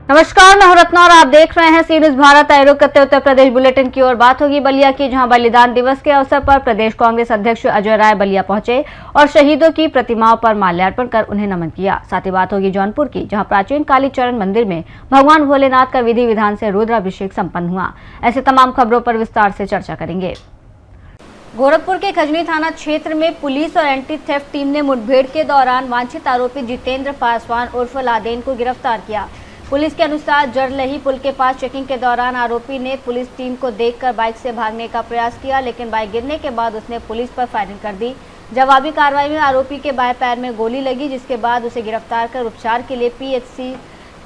नमस्कार, मैं हूं रत्ना और आप देख रहे हैं सी न्यूज भारत। आयोग करते उत्तर प्रदेश बुलेटिन की ओर बात होगी बलिया की, जहां बलिदान दिवस के अवसर पर प्रदेश कांग्रेस अध्यक्ष अजय राय बलिया पहुंचे और शहीदों की प्रतिमाओं पर माल्यार्पण कर उन्हें नमन किया। साथ ही बात होगी जौनपुर की, जहां प्राचीन कालीचरण मंदिर में भगवान भोलेनाथ का विधि विधान से रुद्राभिषेक संपन्न हुआ। ऐसे तमाम खबरों पर विस्तार से चर्चा करेंगे। गोरखपुर के खजनी थाना क्षेत्र में पुलिस और एंटी थेफ्ट टीम ने मुठभेड़ के दौरान वांछित आरोपी जितेंद्र पासवान उर्फ लादेन को गिरफ्तार किया। पुलिस के अनुसार जरलही पुल के पास चेकिंग के दौरान आरोपी ने पुलिस टीम को देखकर बाइक से भागने का प्रयास किया, लेकिन बाइक गिरने के बाद उसने पुलिस पर फायरिंग कर दी। जवाबी कार्रवाई में आरोपी के बाएं पैर में गोली लगी, जिसके बाद उसे गिरफ्तार कर उपचार के लिए पीएचसी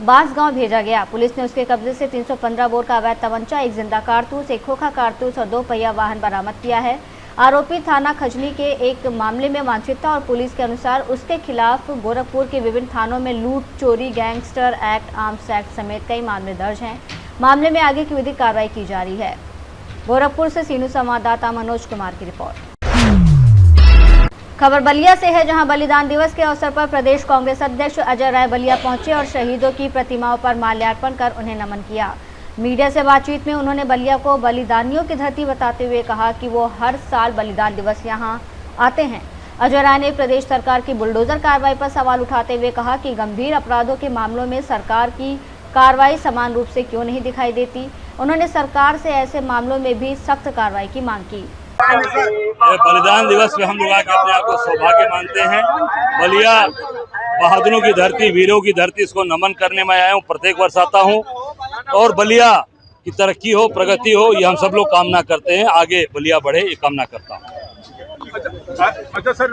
बांसगांव भेजा गया। पुलिस ने उसके कब्जे से 315 बोर का अवैध तमंचा, एक जिंदा कारतूस, एक खोखा कारतूस और 2 पहिया वाहन बरामद किया है। आरोपी थाना खजनी के एक मामले में वांछित था और पुलिस के अनुसार उसके खिलाफ गोरखपुर के विभिन्न थानों में लूट, चोरी, गैंगस्टर एक्ट, आर्म्स एक्ट समेत कई मामले दर्ज हैं। मामले में आगे की विधिक कार्रवाई की जा रही है। गोरखपुर से सीनू संवाददाता मनोज कुमार की रिपोर्ट। खबर बलिया से है, जहां बलिदान दिवस के अवसर पर प्रदेश कांग्रेस अध्यक्ष अजय राय बलिया पहुंचे और शहीदों की प्रतिमाओं पर माल्यार्पण कर उन्हें नमन किया। मीडिया से बातचीत में उन्होंने बलिया को बलिदानियों की धरती बताते हुए कहा कि वो हर साल बलिदान दिवस यहां आते हैं। अजय राय ने प्रदेश सरकार की बुलडोजर कार्रवाई पर सवाल उठाते हुए कहा कि गंभीर अपराधों के मामलों में सरकार की कार्रवाई समान रूप से क्यों नहीं दिखाई देती। उन्होंने सरकार से ऐसे मामलों में भी सख्त कार्रवाई की मांग की। बलिदान दिवस में हम लोग आके अपने आप को सौभाग्य मानते हैं। बलिया बहादुरों की धरती, वीरों की धरती, इसको नमन करने में आया हूँ। प्रत्येक वर्ष आता हूँ और बलिया की तरक्की हो, प्रगति हो, ये हम सब लोग कामना करते हैं। आगे बलिया बढ़े, ये कामना करता हूँ। अच्छा सर,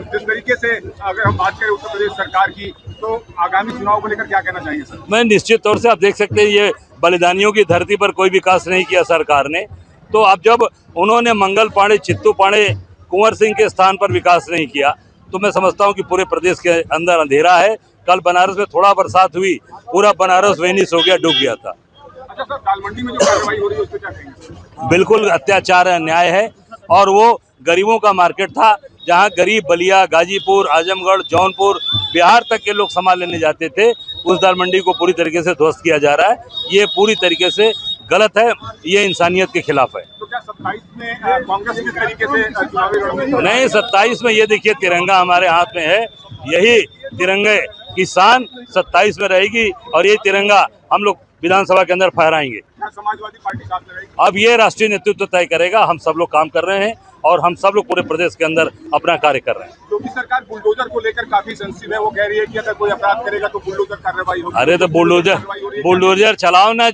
जिस तरीके से अगर हम बात करें उत्तर प्रदेश सरकार की, तो आगामी चुनाव को लेकर क्या कहना चाहेंगे सर? मैं निश्चित तौर से, आप देख सकते हैं, ये बलिदानियों की धरती पर कोई विकास नहीं किया सरकार ने। तो अब जब उन्होंने मंगल पांडे, चित्तू पांडे, कुंवर सिंह के स्थान पर विकास नहीं किया, तो मैं समझता हूँ कि पूरे प्रदेश के अंदर अंधेरा है। कल बनारस में थोड़ा बरसात हुई, पूरा बनारस वेनिस हो गया, डूब गया था। अच्छा सर, दाल मंडी में जो कार्रवाई हो रही है उस पर क्या कहेंगे? बिल्कुल अत्याचार है, अन्याय है, और वो गरीबों का मार्केट था, जहां गरीब बलिया, गाजीपुर, आजमगढ़, जौनपुर, बिहार तक के लोग सामान लेने जाते थे। उस दाल मंडी को पूरी तरीके से ध्वस्त किया जा रहा है। ये पूरी तरीके से गलत है, ये इंसानियत के खिलाफ है। तो क्या 27 में कांग्रेस किस तरीके से चुनावी रणनीति? नहीं, 27 में ये देखिए, तिरंगा हमारे हाथ में है। यही तिरंगे की शान 27 में रहेगी और ये तिरंगा हम लोग विधानसभा के अंदर फहराएंगे। समाजवादी पार्टी साथ लगाएगी? अब ये राष्ट्रीय नेतृत्व तय करेगा। हम सब लोग काम कर रहे हैं और हम सब लोग पूरे प्रदेश के अंदर अपना कार्य कर रहे हैं। योगी सरकार बुलडोजर को लेकर काफी सेंसिटिव है। वो कह रही है कि अगर कोई अपराध करेगा तो बुलडोजर कार्रवाई होगी। अरे तो बुलडोजर चलाओ ना।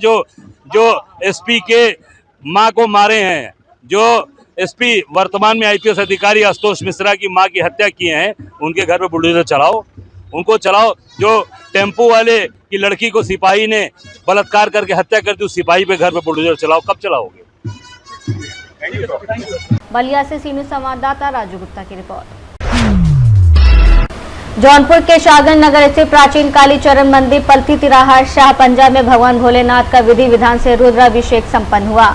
जो एसपी के माँ को मारे हैं, जो एसपी वर्तमान में आईपीएस अधिकारी आशुतोष मिश्रा की माँ की हत्या किए हैं, उनके घर पे बुलडोजर चलाओ, उनको चलाओ। जो टेम्पो वाले की लड़की को सिपाही ने बलात्कार करके हत्या कर दी, उस सिपाही पे घर पे बुलडोजर चलाओ। कब चलाओगे? बलिया से सीनू संवाददाता राजू गुप्ता की रिपोर्ट। जौनपुर के शाहगंज नगर स्थित प्राचीन कालीचरण मंदिर पलथी तिराहा शाहपंजा में भगवान भोलेनाथ का विधि विधान से रुद्राभिषेक संपन्न हुआ।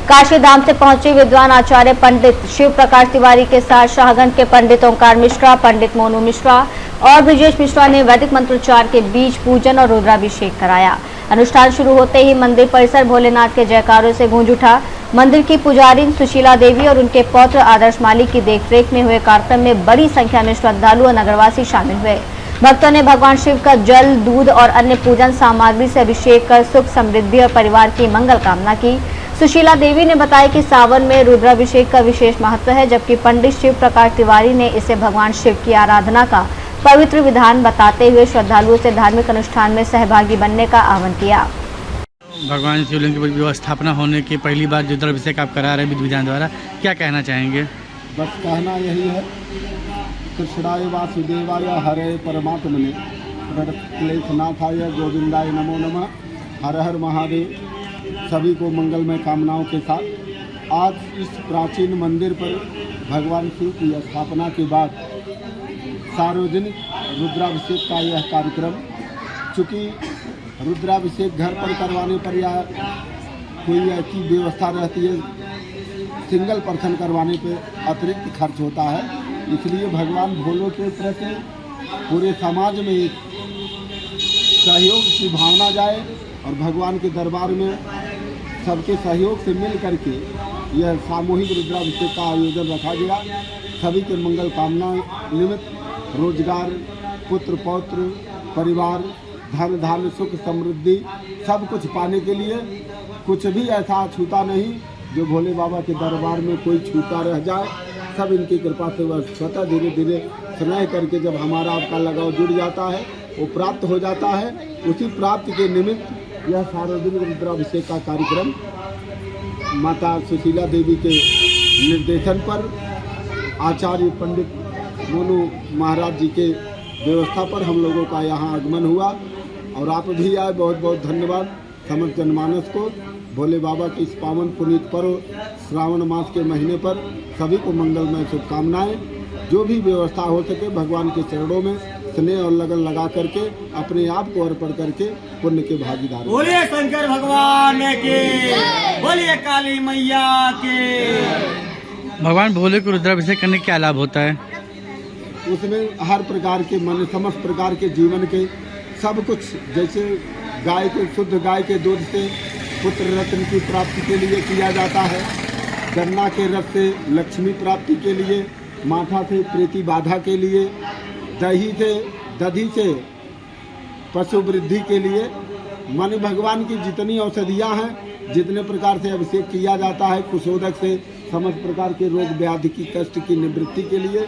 काशी धाम से पहुंचे विद्वान आचार्य पंडित शिव प्रकाश तिवारी के साथ शाहगंज के पंडित ओंकार मिश्रा, पंडित मोनू मिश्रा और ब्रिजेश मिश्रा ने वैदिक मंत्रोच्चार के बीच पूजन और रुद्राभिषेक कराया। अनुष्ठान शुरू होते ही मंदिर परिसर भोलेनाथ के जयकारों से गूंज उठा। मंदिर की पुजारी सुशीला देवी और उनके पौत्र आदर्श मालिक की देखरेख में हुए कार्यक्रम में बड़ी संख्या में श्रद्धालु और नगरवासी शामिल हुए। भक्तों ने भगवान शिव का जल, दूध और अन्य पूजन सामग्री से अभिषेक कर सुख, समृद्धि और परिवार की मंगल कामना की। सुशीला देवी ने बताया कि सावन में रुद्राभिषेक का विशेष महत्व है, जबकि पंडित शिव प्रकाश तिवारी ने इसे भगवान शिव की आराधना का पवित्र विधान बताते हुए श्रद्धालुओं से धार्मिक अनुष्ठान में सहभागी बनने का आह्वान किया। भगवान शिवलिंग की व्यवस्थापना होने की पहली बार रुद्राभिषेक आप करा रहे विधि विधान द्वारा, क्या कहना चाहेंगे? बस कहना यही है, कृष्णाय वासुदेवाय हरे परमात्मने प्रणतक्लेशनाथाय गोविंदाय नमो नमः, हर हर महादेव। सभी को मंगलमय कामनाओं के साथ आज इस प्राचीन मंदिर पर भगवान शिव की स्थापना के बाद सार्वजनिक रुद्राभिषेक का यह कार्यक्रम, चूँकि रुद्राभिषेक घर पर करवाने पर या कोई ऐसी व्यवस्था रहती है सिंगल पर्सन करवाने पे अतिरिक्त खर्च होता है। इसलिए भगवान भोले के प्रति पूरे समाज में एक सहयोग की भावना जाए और भगवान के दरबार में सबके सहयोग से मिल करके यह सामूहिक रुद्राभिषेक का आयोजन रखा गया। सभी के मंगल कामना निमित्त रोजगार, पुत्र पौत्र, परिवार, धन धान्य, सुख समृद्धि सब कुछ पाने के लिए कुछ भी ऐसा छूता नहीं जो भोले बाबा के दरबार में कोई छूता रह जाए। सब इनकी कृपा से वह स्वतः धीरे धीरे स्नेह करके जब हमारा आपका लगाव जुड़ जाता है वो प्राप्त हो जाता है। उसी प्राप्ति के निमित्त यह सार्वजनिक रुद्राभिषेक का कार्यक्रम माता सुशीला देवी के निर्देशन पर आचार्य पंडित मोनू महाराज जी के व्यवस्था पर हम लोगों का यहाँ आगमन हुआ और आप भी आए। बहुत बहुत धन्यवाद समस्त जनमानस को। भोले बाबा की इस पावन पुनीत पर्व श्रावण मास के महीने पर सभी को मंगलमय शुभकामनाएं। जो भी व्यवस्था हो सके भगवान के चरणों में स्नेह और लगन लगा करके अपने आप को अर्पण करके पुण्य के भागीदार। बोलिए शंकर भगवान के, बोलिए काली मैया के। भगवान भोले को रुद्राभिषेक करने का क्या लाभ होता है? उसमें हर प्रकार के मन समस्त प्रकार के जीवन के सब कुछ, जैसे गाय के शुद्ध गाय के दूध से पुत्र रत्न की प्राप्ति के लिए किया जाता है, गन्ना के रस से लक्ष्मी प्राप्ति के लिए, माठा से प्रीति बाधा के लिए, दधी से पशु वृद्धि के लिए, मन भगवान की जितनी औषधियाँ हैं, जितने प्रकार से अभिषेक किया जाता है, कुशोदक से समस्त प्रकार के रोग व्याधि की कष्ट की निवृत्ति के लिए,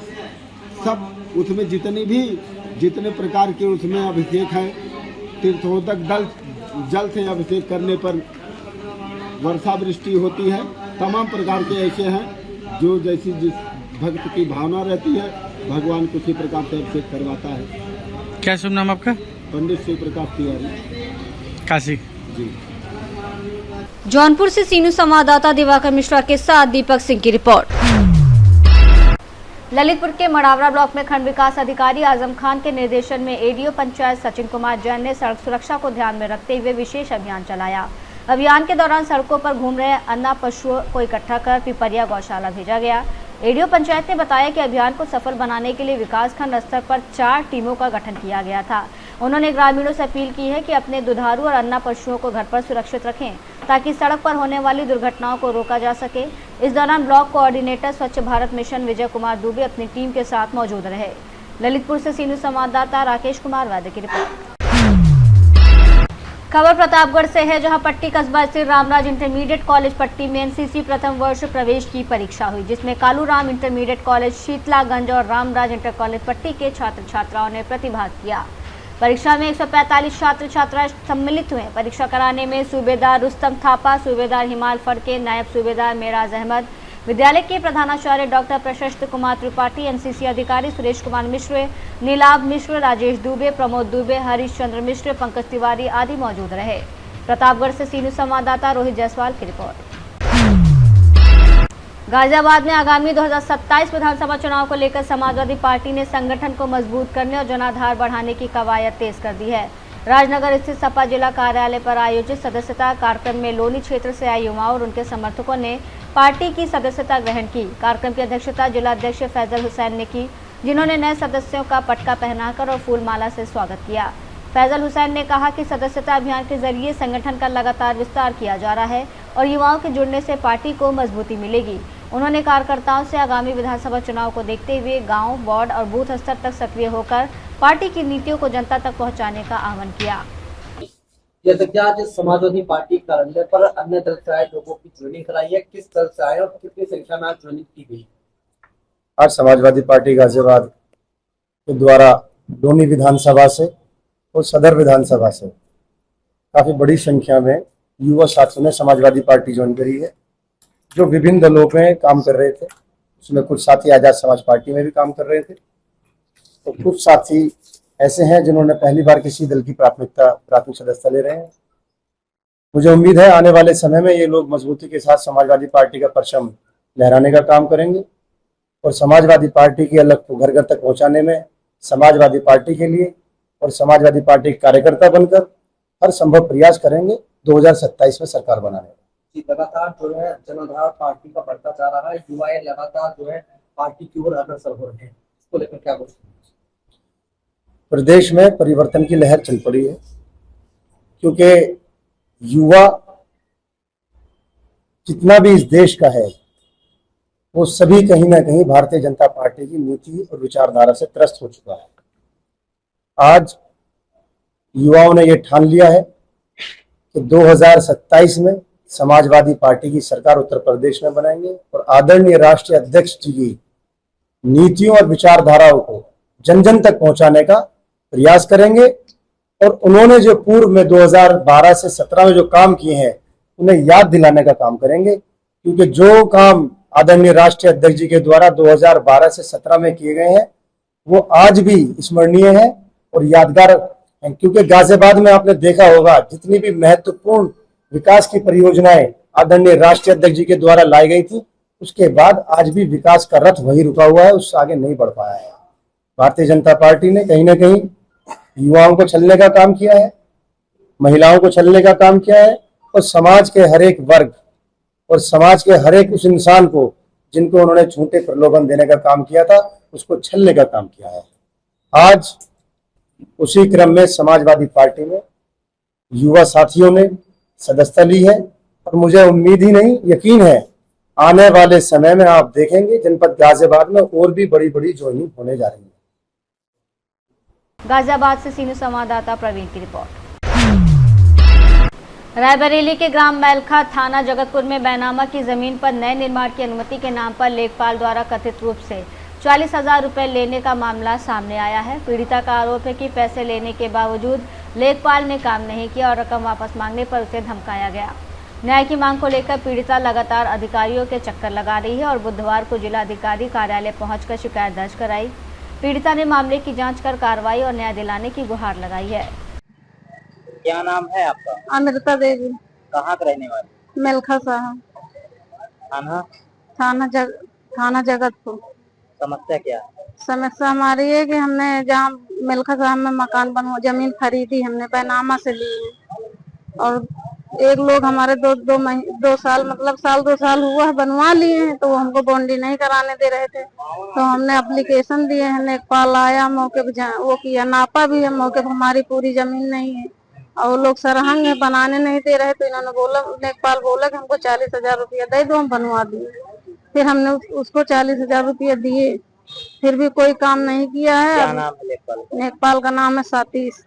सब उसमें जितने प्रकार के उसमें अभिषेक हैं। तीर्थोदक जल से अभिषेक करने पर वर्षा वृष्टि होती है। तमाम प्रकार के ऐसे हैं जो जैसी जिस भक्त की भावना रहती है भगवान को उसी प्रकार से अभिषेक करवाता है। क्या शुभ नाम आपका? पंडित शिव प्रकाश तिवारी, काशी जी। जौनपुर से सीनू संवाददाता दिवाकर मिश्रा के साथ दीपक सिंह की रिपोर्ट। ललितपुर के मड़ावरा ब्लॉक में खंड विकास अधिकारी आजम खान के निर्देशन में एडीओ पंचायत सचिन कुमार जैन ने सड़क सुरक्षा को ध्यान में रखते हुए विशेष अभियान चलाया। अभियान के दौरान सड़कों पर घूम रहे अन्ना पशुओं को इकट्ठा कर पिपरिया गौशाला भेजा गया। एडीओ पंचायत ने बताया कि अभियान को सफल बनाने के लिए विकासखंड स्तर पर 4 टीमों का गठन किया गया था। उन्होंने ग्रामीणों से अपील की है कि अपने दुधारू और अन्ना पशुओं को घर पर सुरक्षित रखें ताकि सड़क पर होने वाली दुर्घटनाओं को रोका जा सके। इस दौरान ब्लॉक कोऑर्डिनेटर स्वच्छ भारत मिशन विजय कुमार दुबे अपनी टीम के साथ मौजूद रहे। ललितपुर से सीनू संवाददाता राकेश कुमार वैद्य की रिपोर्ट। खबर प्रतापगढ़ से है, जहां पट्टी कस्बा स्थित रामराज इंटरमीडिएट कॉलेज पट्टी में एनसीसी प्रथम वर्ष प्रवेश की परीक्षा हुई, जिसमें कालूराम इंटरमीडिएट कॉलेज शीतलागंज और रामराज इंटर कॉलेज पट्टी के छात्र छात्राओं ने प्रतिभाग किया। परीक्षा में 145 छात्र छात्राएं सम्मिलित हुए। परीक्षा कराने में सूबेदार रुस्तम थापा, सूबेदार हिमाल फड़के, नायब सूबेदार मेराज अहमद, विद्यालय के प्रधानाचार्य डॉक्टर प्रशस्त कुमार त्रिपाठी, एनसीसी अधिकारी सुरेश कुमार मिश्र, नीलाभ मिश्र, राजेश दुबे, प्रमोद दुबे, हरीश चंद्र मिश्र, पंकज तिवारी आदि मौजूद रहे। प्रतापगढ़ से सीनू संवाददाता रोहित जायसवाल की रिपोर्ट। गाजियाबाद में आगामी 2027 विधानसभा चुनाव को लेकर समाजवादी पार्टी ने संगठन को मजबूत करने और जनाधार बढ़ाने की कवायद तेज कर दी है। राजनगर स्थित सपा जिला कार्यालय पर आयोजित सदस्यता कार्यक्रम में लोनी क्षेत्र से आए युवाओं और उनके समर्थकों ने पार्टी की सदस्यता ग्रहण की। कार्यक्रम की अध्यक्षता जिला अध्यक्ष फैजल हुसैन ने की, जिन्होंने नए सदस्यों का पटका पहनाकर और फूल माला से स्वागत किया। फैजल हुसैन ने कहा कि सदस्यता अभियान के जरिए संगठन का लगातार विस्तार किया जा रहा है और युवाओं के जुड़ने से पार्टी को मजबूती मिलेगी। उन्होंने कार्यकर्ताओं से आगामी विधानसभा चुनाव को देखते हुए गांव, वार्ड और बूथ स्तर तक सक्रिय होकर पार्टी की नीतियों को जनता तक पहुंचाने का आह्वान किया। जैसे कि आज समाजवादी पार्टी कार्यालय पर अन्य दल से आए लोगों की ज्वाइनिंग कराई है, किस दल से आए और कितनी संख्या में आज ज्वाइनिंग की गई? आज समाजवादी पार्टी गाजियाबाद के द्वारा लोनी विधानसभा से और सदर विधानसभा से काफी बड़ी संख्या में युवा साथियों ने समाजवादी पार्टी ज्वाइन करी है, जो विभिन्न दलों में काम कर रहे थे। उसमें कुछ साथी आजाद समाज पार्टी में भी काम कर रहे थे, तो कुछ साथी ऐसे हैं जिन्होंने पहली बार किसी दल की प्राथमिक सदस्यता ले रहे हैं। मुझे उम्मीद है आने वाले समय में ये लोग मजबूती के साथ समाजवादी पार्टी का परचम लहराने का काम करेंगे और समाजवादी पार्टी की अलग को घर घर तक पहुंचाने में समाजवादी पार्टी के लिए और समाजवादी पार्टी के कार्यकर्ता बनकर हर संभव प्रयास करेंगे 2027 में सरकार बनाने का। कि लगातार जो है जनाधार पार्टी का बढ़ता जा रहा है, युवाएं लगातार जो है पार्टी की ओर अग्रसर हो रहे हैं, इसको लेकर क्या बोलते हैं? प्रदेश में परिवर्तन की लहर चल पड़ी है, क्योंकि युवा जितना भी इस देश का है वो सभी कहीं ना कहीं भारतीय जनता पार्टी की नीति और विचारधारा से त्रस्त हो चुका है। आज युवाओं ने ये ठान लिया है कि 2027 में समाजवादी पार्टी की सरकार उत्तर प्रदेश में बनाएंगे और आदरणीय राष्ट्रीय अध्यक्ष जी की नीतियों और विचारधाराओं को जन जन तक पहुंचाने का प्रयास करेंगे। और उन्होंने जो पूर्व में 2012 से 17 में जो काम किए हैं उन्हें याद दिलाने का काम करेंगे, क्योंकि जो काम आदरणीय राष्ट्रीय अध्यक्ष जी के द्वारा 2012 से 17 में किए गए हैं वो आज भी स्मरणीय है और यादगार है। क्योंकि गाजियाबाद में आपने देखा होगा जितनी भी महत्वपूर्ण विकास की परियोजनाएं आदरणीय राष्ट्रीय अध्यक्ष जी के द्वारा लाई गई थी, उसके बाद आज भी विकास का रथ वही रुका हुआ है, उससे आगे नहीं बढ़ पाया है। भारतीय जनता पार्टी ने कहीं ना कहीं युवाओं को छलने का काम किया है, महिलाओं को छलने का काम किया है और समाज के हर एक वर्ग और समाज के हर एक उस इंसान को जिनको उन्होंने झूठे प्रलोभन देने का काम किया था उसको छलने का काम किया है। आज उसी क्रम में समाजवादी पार्टी में युवा साथियों ने सदस्यता ली है और मुझे उम्मीद ही नहीं, यकीन है आने वाले समय में आप देखेंगे जनपद गाजियाबाद में और भी बड़ी बड़ी ज्वाइनिंग होने जा रही है। गाजियाबाद से सीनियर संवाददाता प्रवीण की रिपोर्ट। रायबरेली के ग्राम मैलखा थाना जगतपुर में बैनामा की जमीन पर नए निर्माण की अनुमति के नाम पर लेखपाल द्वारा कथित रूप से 40,000 रुपए लेने का मामला सामने आया है। पीड़िता का आरोप है कि पैसे लेने के बावजूद लेखपाल ने काम नहीं किया और रकम वापस मांगने पर उसे धमकाया गया। न्याय की मांग को लेकर पीड़िता लगातार अधिकारियों के चक्कर लगा रही है और बुधवार को जिलाधिकारी कार्यालय पहुंचकर शिकायत दर्ज कराई। पीड़िता ने मामले की जांच कर कार्रवाई और न्याय दिलाने की गुहार लगाई है। क्या नाम है आपका? अमृता देवी। कहाँ के रहने वाले? मेलखा साहब, थाना जगतपुर। समस्या क्या है? समस्या हमारी है कि हमने जहाँ मेलखा साहब में मकान जमीन खरीदी, हमने बैनामा से ली है और एक लोग हमारे दो साल मतलब साल 2 साल हुआ है बनवा लिए हैं, तो वो हमको बॉन्डी नहीं कराने दे रहे थे। तो हमने एप्लीकेशन दिए हैं, लेखपाल आया मौके पे, वो किया, नापा भी है मौके पे, हमारी पूरी जमीन नहीं है और वो लोग सरहंग है, बनाने नहीं दे रहे। तो इन्होंने बोला, लेखपाल बोला कि हमको 40,000 रुपया दे दो, हम बनवा दिए। फिर हमने उसको 40,000 रुपया दिए, फिर भी कोई काम नहीं किया है। क्या नाम है लेखपाल? लेखपाल का नाम है सतीश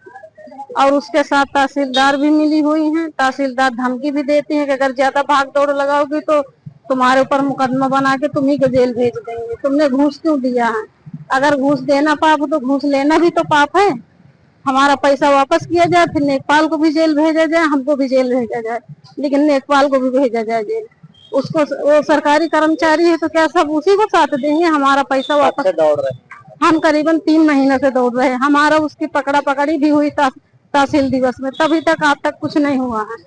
और उसके साथ तहसीलदार भी मिली हुई हैं। तहसीलदार धमकी भी देती हैं कि अगर ज्यादा भाग दौड़ लगाओगी तो तुम्हारे ऊपर मुकदमा बना के तुम्ही को जेल भेज देंगे। तुमने घूस क्यों दिया है? अगर घूस देना पाप तो घूस लेना भी तो पाप है। हमारा पैसा वापस किया जाए, फिर लेखपाल को भी जेल भेजा जाए, हमको भी जेल भेजा जाए, लेकिन लेखपाल को भी भेजा जाए जेल। उसको, वो सरकारी कर्मचारी है तो क्या सब उसी को साथ देंगे? हमारा पैसा वापस दौड़ रहे? हम करीबन 3 महीने से दौड़ रहे हैं। हमारा उसकी पकड़ा पकड़ी भी हुई तहसील दिवस में, तभी तक आज तक कुछ नहीं हुआ है।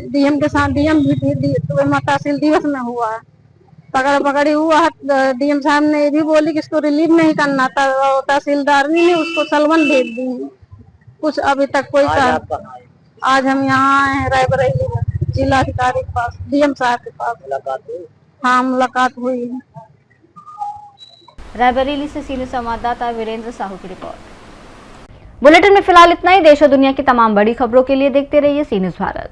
डीएम के साथ डीएम भी तहसील दिवस में हुआ है, पकड़ा पकड़ी हुआ है। डीएम साहब ने ये भी बोली कि इसको रिलीव नहीं करना था, तहसीलदार ने उसको सलवन भेज दी। कुछ अभी तक कोई आज हम यहाँ आए हैं रायबरेली में, जिलाधिकारी के पास, डीएम साहब के पास मुलाकात हुई। हाँ, मुलाकात हुई है। रायबरेली से सीनियर संवाददाता वीरेंद्र साहू की रिपोर्ट। बुलेटिन में फिलहाल इतना ही। देश और दुनिया की तमाम बड़ी खबरों के लिए देखते रहिए सी न्यूज़ भारत।